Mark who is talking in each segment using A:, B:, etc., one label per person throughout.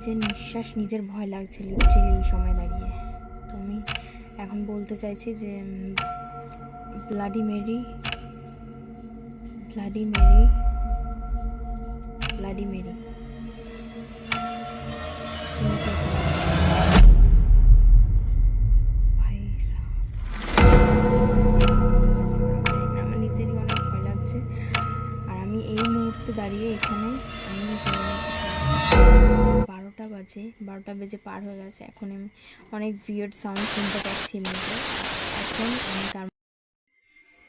A: নিজের নিঃশ্বাস নিজের ভয় লাগছে লিটারেলি এই সময় দাঁড়িয়ে। তো আমি এখন বলতে চাইছি যে bloody Mary, bloody Mary, bloody Mary. ভাই আমার নিজেরই অনেক ভয় লাগছে। আর আমি এই মুহূর্তে দাঁড়িয়ে এখানে, আমি 12টা বাজে, 12টা বেজে পার হয়ে গেছে। এখন আমি অনেক উইয়ার্ড সাউন্ড শুনতে পাচ্ছি এমনিতে। এখন আমি তার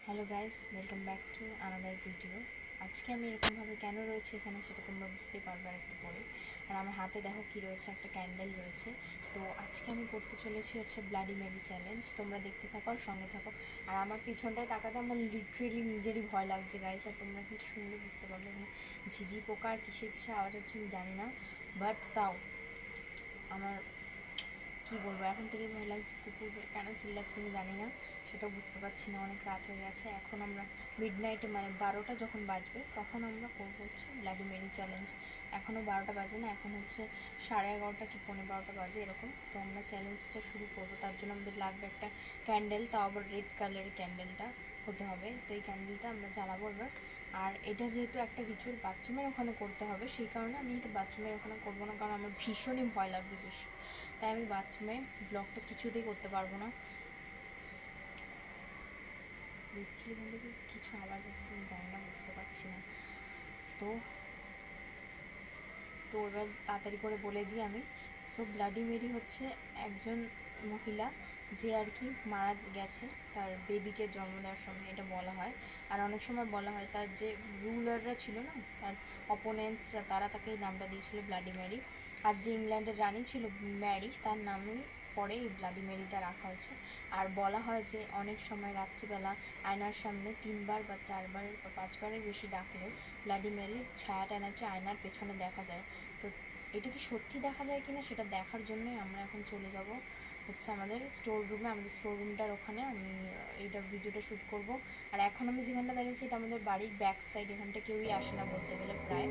A: hello guys, welcome back to another video. আজকে আমি এরকমভাবে কেন রয়েছে এখানে সেটা তোমরা বুঝতেই পারবে একটু পরে। আর আমার হাতে দেখো কী রয়েছে, একটা ক্যান্ডেল রয়েছে। তো আজকে আমি করতে চলেছি হচ্ছে ব্লাডি মেরি চ্যালেঞ্জ। তোমরা দেখতে থাকো আর সঙ্গে থাকো। আর আমার পিছনটায় তাকাতে আমার লিটারেলি নিজেরই ভয় লাগছে গাইস। আর তোমরা কি শুনলে বুঝতে পারবে এখানে ঝিঝি পোকা আর কিসের কিসের আওয়াজ হচ্ছে আমি জানি না, বাট তাও আমার কী বলবো, এখন থেকেই ভয় লাগছে। কুকুর কেন চিল্লাচ্ছে আমি জানি না, সেটাও বুঝতে পারছি না। অনেক রাত হয়ে গেছে। এখন আমরা মিড নাইটে মানে 12টা যখন বাজবে তখন আমরা করবো হচ্ছে ব্লাডি মেরি চ্যালেঞ্জ। এখনও 12টা বাজে না, এখন হচ্ছে 11:30 কি 12:15 বাজে এরকম। তো আমরা চ্যালেঞ্জটা শুরু করবো। তার জন্য আমাদের লাগবে একটা ক্যান্ডেল, তাও আবার রেড কালারের ক্যান্ডেলটা হতে হবে। তো এই ক্যান্ডেলটা আমরা জ্বালাবো এবার। আর এটা যেহেতু একটা রিচুয়াল বাথরুমের ওখানে করতে হবে, সেই কারণে আমি এটা বাথরুমের ওখানে করবো না, কারণ আমার ভীষণই ভয় লাগবে বেশি। তাই আমি বাথরুমে ব্লগটা কিছুতেই করতে পারবো না। কিছু আওয়াজ আসছে আমি জানি না, বুঝতে পারছি না। তো তো এবার তাড়াতাড়ি করে বলে দিই আমি। সো ব্লাডি মেরি হচ্ছে একজন মহিলা যে আর কি মারা গেছে তার বেবিকে জন্ম দেওয়ার সময়, এটা বলা হয়। আর অনেক সময় বলা হয় তার যে রুলাররা ছিল না, তার অপোনেন্টসরা, তারা তাকে এই নামটা দিয়েছিল ব্লাডি মেরি। আর যে ইংল্যান্ডের রানী ছিল ম্যারি, তার নামে পরে এই ব্লাডি মেরিটা রাখা হয়েছে। আর বলা হয় যে অনেক সময় রাত্রিবেলা আয়নার সামনে 3বার বা 4বার বা 5বারের বেশি ডাকলে ব্লাডি মেরির ছায়াটা নাকি আয়নার পেছনে দেখা যায়। তো এটা কি সত্যি দেখা যায় কিনা সেটা দেখার জন্যই আমরা এখন চলে যাব হচ্ছে আমাদের স্টোর রুমে। আমাদের স্টোর রুমটার ওখানে আমি এইটা ভিডিওটা শ্যুট করব। আর এখন আমি যেখানটা দাঁড়িয়েছি এটা আমাদের বাড়ির ব্যাক সাইড, এখানটা কেউই আসে না বলতে গেলে প্রায়।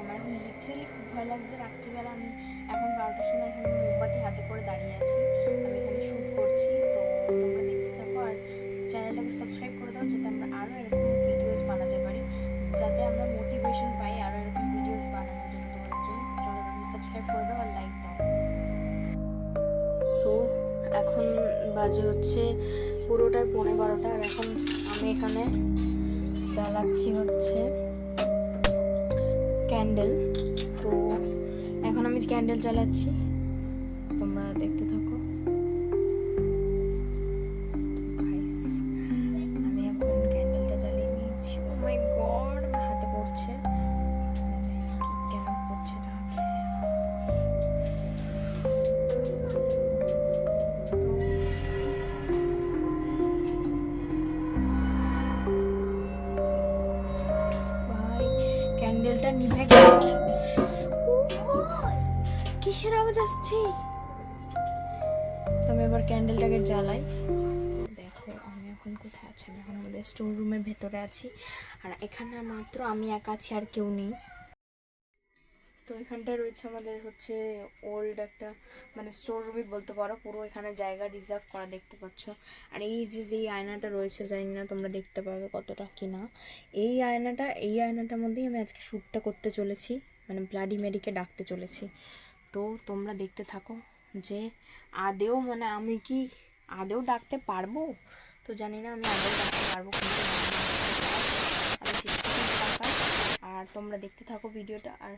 A: আমার এখন লিটারেলি খুব ভয় লাগছে। রাত্রিবেলা আমি এখন 12টার সময় এখানে মোমবাতি হাতে করে দাঁড়িয়ে আছি, আমি এখানে শ্যুট করছি। তো তোমরা দেখতে থাকো আর চ্যানেলটাকে সাবস্ক্রাইব করে দাও, যাতে আমরা আরও এরকম ভিডিওস বানাতে পারি, যাতে আমরা মোটিভেশন পাই আরও এরকম ভিডিওস বানানোর জন্য তোমাদের জন্য। চলো সাবস্ক্রাইব করে দাও আর লাইক দাও। সো এখন বাজে হচ্ছে পুরোটাই 12:15। আর এখন আমি এখানে জ্বালাচ্ছি হচ্ছে ক্যান্ডেল। তো এখন আমি ক্যান্ডেল জ্বালাচ্ছি, তোমরা দেখতে থাকো। আমি এখন ক্যান্ডেলটা জ্বালিয়ে নিয়েছি। ও মাই গড, আমার হাতে পড়ছে, জানি না কি কেন পড়ছে এটা হাতে। ভাই ক্যান্ডেলটা নিভে গেল। কিসের আওয়াজ আসছে? তো আমি এবার ক্যান্ডেলটাকে জ্বালাই। দেখো আমি এখন কোথায় আছি, আমি এখন আমাদের স্টোর রুমের ভেতরে আছি। আর এখানে মাত্র আমি একা আছি, আর কেউ নেই। তো এখানটা রয়েছে আমাদের হচ্ছে ওল্ড একটা মানে স্টোর রুমই বলতে পারো, পুরো এখানে জায়গা রিজার্ভ করা, দেখতে পাচ্ছ। আর এই যে আয়নাটা রয়েছে, জানি না তোমরা দেখতে পাবে কতটা কি না। এই আয়নাটার মধ্যেই আমি আজকে শ্যুটটা করতে চলেছি, মানে ব্লাডি মেরিকে ডাকতে চলেছি। তো তোমরা দেখতে থাকো যে আদেও মানে আমি কি আদেও ডাকতে পারবো। তো জানি না আমি আদেও ডাকতে পারবো, কিন্তু আমি চেষ্টা করতে থাকার। আর তোমরা দেখতে থাকো ভিডিওটা, আর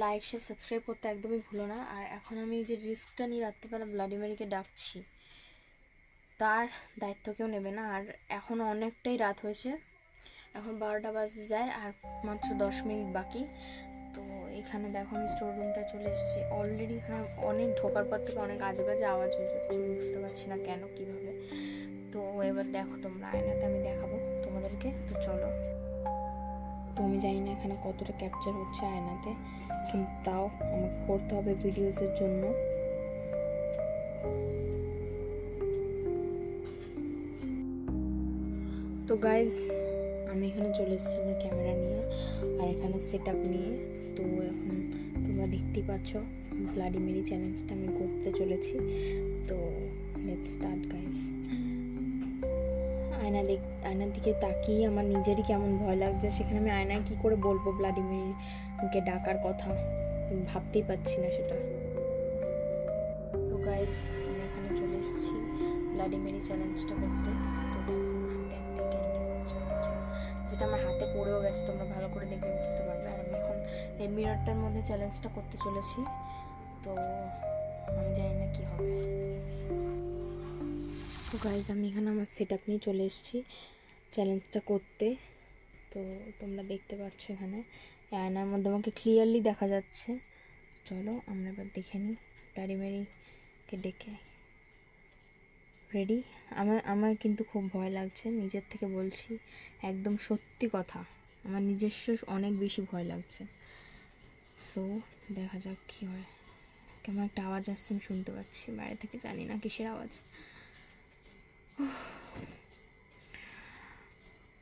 A: লাইক শেয়ার সাবস্ক্রাইব করতে একদমই ভুলো না। আর এখন আমি যে রিস্কটা নিয়ে রাত্রিবেলা ব্লাডি মেরিকে ডাকছি, তার দায়িত্ব কেউ নেবে না। আর এখন অনেকটাই রাত হয়েছে, এখন 12টা বাজতে যায়, আর মাত্র 10 মিনিট বাকি। তো এখানে দেখো আমি স্টোর রুমটা চলে এসেছি অলরেডি। এখানে অনেক ঢোকার পর থেকে অনেক আজে বাজে আওয়াজ হয়ে যাচ্ছে, বুঝতে পারছি না কেন কীভাবে। তো এবার দেখো তোমরা আয়নাতে আমি দেখাবো তোমাদেরকে। তো চলো। তো আমি জানি না এখানে কতটা ক্যাপচার হচ্ছে আয়নাতে, কিন্তু তাও আমাকে করতে হবে ভিডিওসের জন্য। তো গাইজ আমি এখানে চলে এসেছি আমার ক্যামেরা নিয়ে আর এখানে সেট আপ নিয়ে। তো এখন তোমরা দেখতেই পাচ্ছ ব্লাডি মেরি চ্যালেঞ্জটা আমি করতে চলেছি। তো লেটস স্টার্ট গাইস। আয়নার দিকে তাকিয়ে আমার নিজেরই কেমন ভয় লাগছে, সেখানে আমি আয়নায় কি করে বলবো ব্লাডি মেরিকে ডাকার কথা, ভাবতেই পারছি না সেটা। তো গাইস আমি এখানে চলে এসেছি ব্লাডি মেরি চ্যালেঞ্জটা করতে। তো দেখো হাতে একটা ক্যান্ডেল রয়েছে, যেটা আমার হাতে পড়েও গেছে, তোমরা ভালো করে দেখলে বুঝতে পারবে। আর আমি এখন এই মিররটার মধ্যে চ্যালেঞ্জটা করতে চলেছি। তো আমি জানি না কী হবে। তো গাইজ আমি এখানে আমার সেট আপ নিয়ে চলে এসেছি চ্যালেঞ্জটা করতে। তো তোমরা দেখতে পাচ্ছ এখানে আয়নার মধ্যে আমাকে ক্লিয়ারলি দেখা যাচ্ছে। চলো আমরা এবার দেখে নিই ব্লাডি মেরিকে ডেকে। রেডি? আমার কিন্তু খুব ভয় লাগছে, নিজের থেকে বলছি, একদম সত্যি কথা, আমার নিজস্ব অনেক বেশি ভয় লাগছে। সো দেখা যাক কী হয়। কেমন একটা আওয়াজ আসছে আমি শুনতে পাচ্ছি বাইরে থেকে, জানি না কিসের আওয়াজ।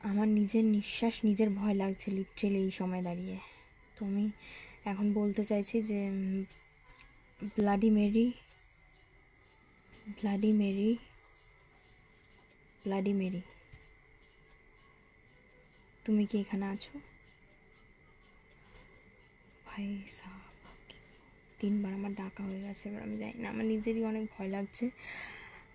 A: আমার নিজের নিঃশ্বাস নিজের ভয় লাগছে লিটারেলি এই সময় দাঁড়িয়ে। তো আমি এখন বলতে চাইছি যে bloody Mary, bloody Mary, bloody Mary, তুমি কি এখানে আছো? ভাই সাহ, 3বার আমার ডাকা হয়ে গেছে, এবার আমি জানি না, আমার নিজেরই অনেক ভয় লাগছে।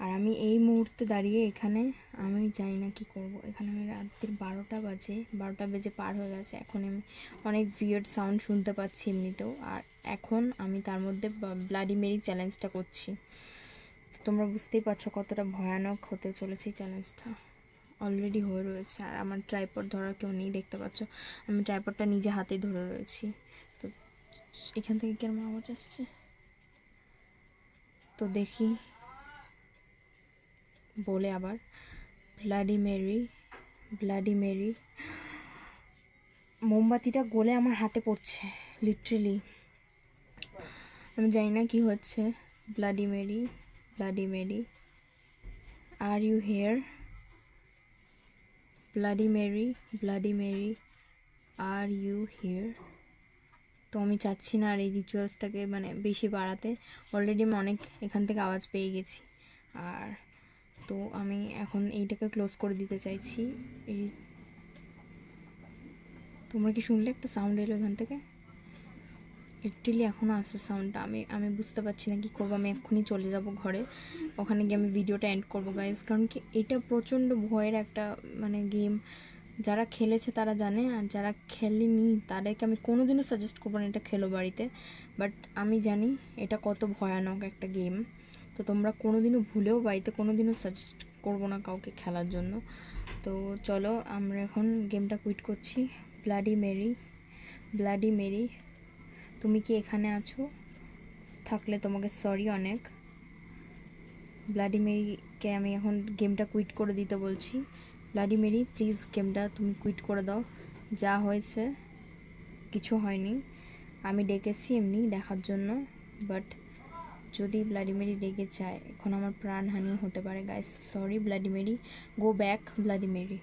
A: আর আমি এই মুহূর্তে দাঁড়িয়ে এখানে আমি জানি না কী করবো। এখানে আমি রাত্রির 12টা বেজে পার হয়ে গেছে। এখন আমি অনেক উইয়ার্ড সাউন্ড শুনতে পাচ্ছি এমনিতেও। আর এখন আমি তার মধ্যে ব্লাডি মেরি চ্যালেঞ্জটা করছি। তোমরা বুঝতেই পারছো কতটা ভয়ানক হতে চলেছে এই চ্যালেঞ্জটা। অলরেডি হয়ে রয়েছে। আর আমার ট্রাইপড ধরার কেউ নেই, দেখতে পাচ্ছ আমি ট্রাইপডটা নিজে হাতেই ধরে রয়েছি। তো এখান থেকে কেমন আওয়াজ আসছে তো দেখি, বলে আবার ব্লাডি মেরি, ব্লাডি মেরি। মোমবাতিটা গলে আমার হাতে পড়ছে লিটারেলি, আমি জানি না কি হচ্ছে। Bloody Mary, bloody Mary, R you here? Bloody Mary, bloody Mary, R you here? তো আমি চাচ্ছি না আর এই রিচুয়ালসটাকে মানে বেশি বাড়াতে। অলরেডি আমি অনেক এখান থেকে আওয়াজ পেয়ে গেছি। আর তো আমি এখন এইটাকে ক্লোজ করে দিতে চাইছি। এই তোমরা কি শুনলে একটা সাউন্ড এলো এখান থেকে? লিটারেলি এখনও আসছে সাউন্ডটা। আমি বুঝতে পারছি না কী করবো। আমি এক্ষুনি চলে যাব ঘরে, ওখানে গিয়ে আমি ভিডিওটা এন্ড করবো গাইজ। কারণ কি এটা প্রচণ্ড ভয়ের একটা মানে গেম। যারা খেলেছে তারা জানে, আর যারা খেলেনি তাদেরকে আমি কোনোদিনও সাজেস্ট করবো না এটা খেলো বাড়িতে। বাট আমি জানি এটা কত ভয়ানক একটা গেম। তো তোমরা কোনোদিনও ভুলেও বাড়িতে কোনোদিনও সাজেস্ট করবো না কাউকে খেলার জন্য। তো চলো আমরা এখন গেমটা কুইট করছি। ব্লাডি মেরি, ব্লাডি মেরি, তুমি কি এখানে আছো? থাকলে তোমাকে সরি অনেক। ব্লাডি মেরিকে আমি এখন গেমটা কুইট করে দিতে বলছি। ব্লাডি মেরি প্লিজ গেমটা তুমি কুইট করে দাও। যা হয়েছে কিছু হয়নি, আমি ডেকেছি এমনি দেখার জন্য। বাট যদি ব্লাডি মেরি রেগে যায় এখন আমার প্রাণহানি হতে পারে guys. Sorry bloody Mary, go back bloody Mary,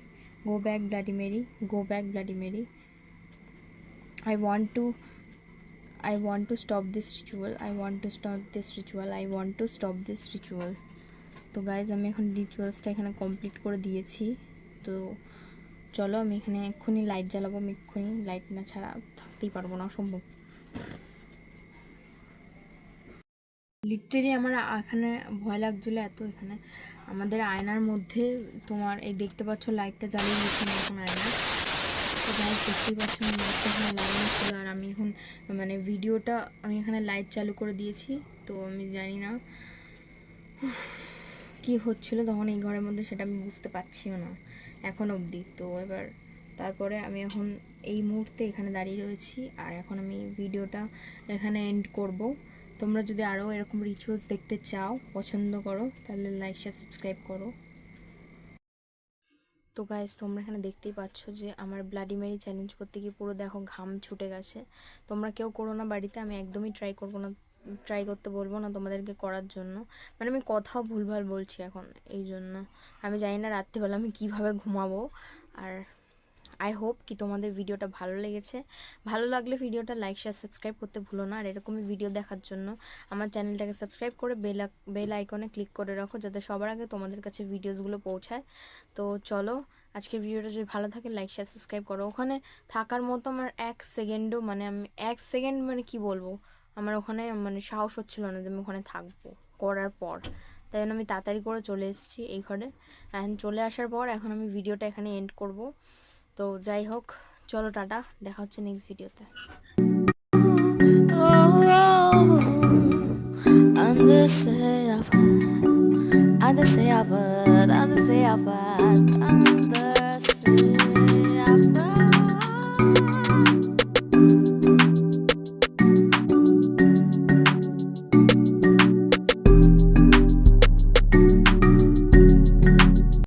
A: go back bloody Mary, go back bloody Mary. I want to stop this ritual, I want to stop this ritual, I want to stop this ritual. তো guys আমি এখন রিচুয়ালসটা এখানে complete করে দিয়েছি। তো চলো আমি এখানে এক্ষুনি লাইট জ্বালাবো। আমি এক্ষুনি লাইট না ছাড়া থাকতেই পারবো না, অসম্ভব। লিটারেলি আমার এখানে ভয় লাগছিলো এত। এখানে আমাদের আয়নার মধ্যে তোমার এই দেখতে পাচ্ছ লাইটটা জ্বালিয়ে দিচ্ছি না এখন আয়না। তো গাইজ দেখতেই পাচ্ছ আমার লাইটটা এখানে লাগানো ছিল। আর আমি এখন মানে ভিডিওটা আমি এখানে লাইট চালু করে দিয়েছি। তো আমি জানি না কী হচ্ছিলো তখন এই ঘরের মধ্যে, সেটা আমি বুঝতে পারছিও না এখন অবধি। তো এবার তারপরে আমি এখন এই মুহূর্তে এখানে দাঁড়িয়ে রয়েছি। আর এখন আমি ভিডিওটা এখানে এন্ড করব। তোমরা যদি আরও এরকম রিচুয়ালস দেখতে চাও, পছন্দ করো, তাহলে লাইক শেয়ার সাবস্ক্রাইব করো। তো গাইজ তোমরা এখানে দেখতেই পাচ্ছ যে আমার ব্লাডি মেরি চ্যালেঞ্জ করতে গিয়ে পুরো দেখো ঘাম ছুটে গেছে। তোমরা কেউ করো না বাড়িতে, আমি একদমই ট্রাই করতে বলবো না তোমাদেরকে করার জন্য। মানে আমি কথাও ভুলভাল বলছি এখন, এই জন্য আমি জানি না রাত্রিবেলা আমি কীভাবে ঘুমাবো। আর আই হোপ কি তোমাদের ভিডিওটা ভালো লেগেছে। ভালো লাগলে ভিডিওটা লাইক শেয়ার সাবস্ক্রাইব করতে ভুলো না। আর এরকমই ভিডিও দেখার জন্য আমার চ্যানেলটাকে সাবস্ক্রাইব করে বেল আইকনে ক্লিক করে রাখো, যাতে সবার আগে তোমাদের কাছে ভিডিওসগুলো পৌঁছায়। তো চলো, আজকের ভিডিওটা যদি ভালো থাকে লাইক শেয়ার সাবস্ক্রাইব করো। ওখানে থাকার মতো আমার 1 সেকেন্ডও, মানে আমি 1 সেকেন্ড, মানে কি বলবো, আমার ওখানে মানে সাহস হচ্ছিল না যে আমি ওখানে থাকবো করার পর। তাই জন্য আমি তাড়াতাড়ি করে চলে এসেছি এই ঘরে। চলে আসার পর এখন আমি ভিডিওটা এখানে এন্ড করব। তো যাই হোক, চলো টাটা, দেখা হচ্ছে নেক্সট ভিডিওতে। Understay, I've